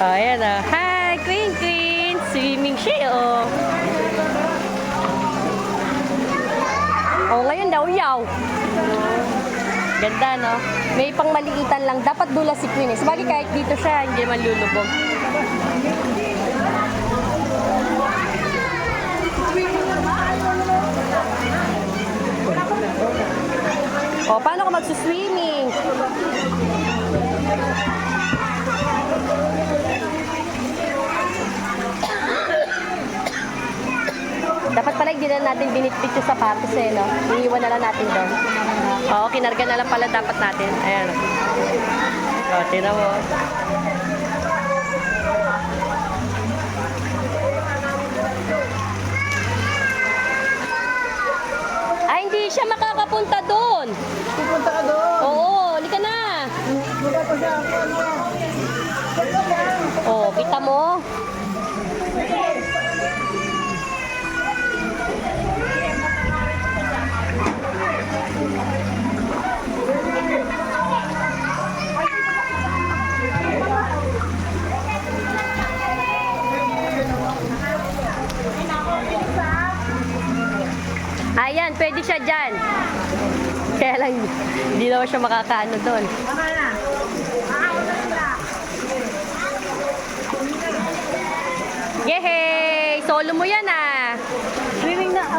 Oh, ayan oh. Hi, Queen Queen! Swimming siya oh. Oh, ngayon daw yaw. Ganda, no? May pang maliitan lang. Dapat dula si Queen eh. Sabagay kahit dito siya, hindi man lulubog. O, paano ka magsuswimming? Dapat pala hindi na natin binitbit yung sapatos eh, no? Iiwan na lang natin doon. Oo, kinarga na lang pala dapat natin. Ayan. O, tira mo. Ay, hindi siya makakapunta doon. Pupunta ka doon. Oo, halika na. Wala pa siya. Oh, kita mo? Ayan, pwede siya dyan. Kaya lang, hindi daw siya makakaano doon. Yehey! Solo mo yan ah!